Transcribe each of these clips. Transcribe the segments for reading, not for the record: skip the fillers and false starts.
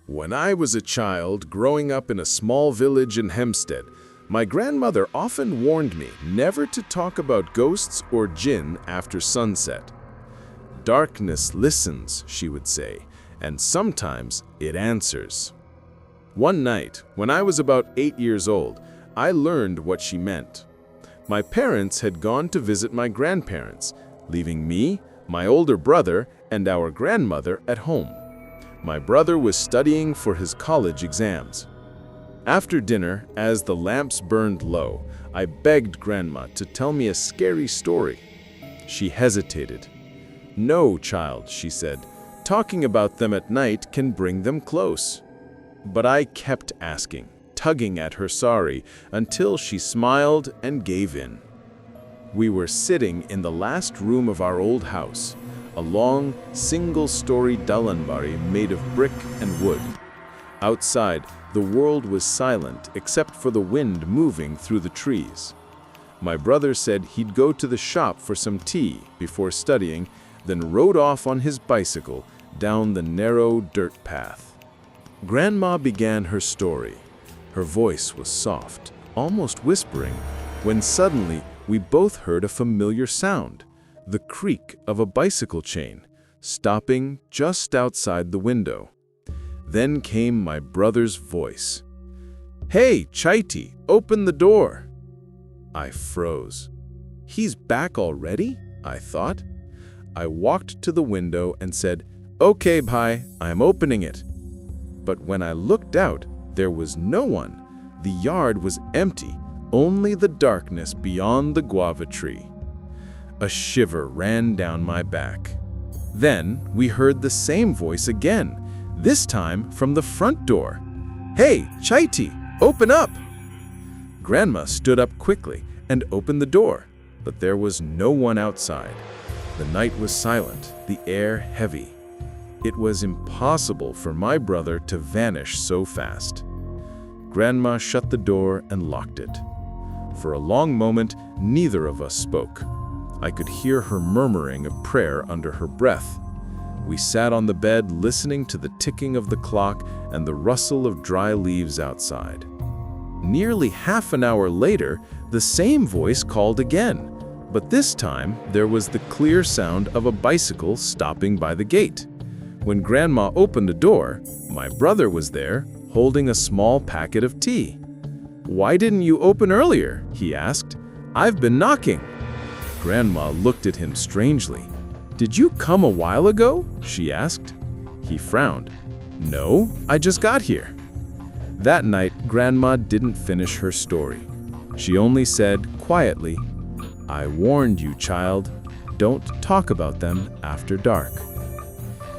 When I was a child growing up in a small village in Hempstead, my grandmother often warned me never to talk about ghosts or jinn after sunset. Darkness listens, she would say, and sometimes it answers. One night, when I was about 8 years old, I learned what she meant. My parents had gone to visit my grandparents, leaving me, my older brother, and our grandmother at home. My brother was studying for his college exams. After dinner, as the lamps burned low, I begged Grandma to tell me a scary story. She hesitated. "No, child," she said. "Talking about them at night can bring them close." But I kept asking, tugging at her sorry, until she smiled and gave in. We were sitting in the last room of our old house, a long, single-story dalanbari made of brick and wood. Outside, the world was silent except for the wind moving through the trees. My brother said he'd go to the shop for some tea before studying, then rode off on his bicycle down the narrow dirt path. Grandma began her story. Her voice was soft, almost whispering, when suddenly we both heard a familiar sound, the creak of a bicycle chain, stopping just outside the window. Then came my brother's voice. "Hey, Chaiti, open the door." I froze. He's back already? I thought. I walked to the window and said, "Okay, bhai, I'm opening it." But when I looked out, there was no one. The yard was empty, only the darkness beyond the guava tree. A shiver ran down my back. Then we heard the same voice again, this time from the front door. "Hey, Chaiti, open up!" Grandma stood up quickly and opened the door, but there was no one outside. The night was silent, the air heavy. It was impossible for my brother to vanish so fast. Grandma shut the door and locked it. For a long moment, neither of us spoke. I could hear her murmuring a prayer under her breath. We sat on the bed listening to the ticking of the clock and the rustle of dry leaves outside. Nearly half an hour later, the same voice called again, but this time there was the clear sound of a bicycle stopping by the gate. When Grandma opened the door, my brother was there, holding a small packet of tea. "Why didn't you open earlier?" he asked. "I've been knocking." Grandma looked at him strangely. "Did you come a while ago?" she asked. He frowned. "No, I just got here." That night, Grandma didn't finish her story. She only said quietly, "I warned you, child. Don't talk about them after dark."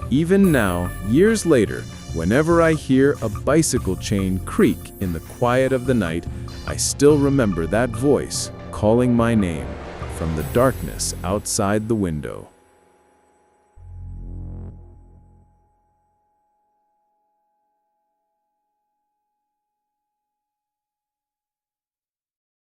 Even now, years later, whenever I hear a bicycle chain creak in the quiet of the night, I still remember that voice calling my name from the darkness outside the window.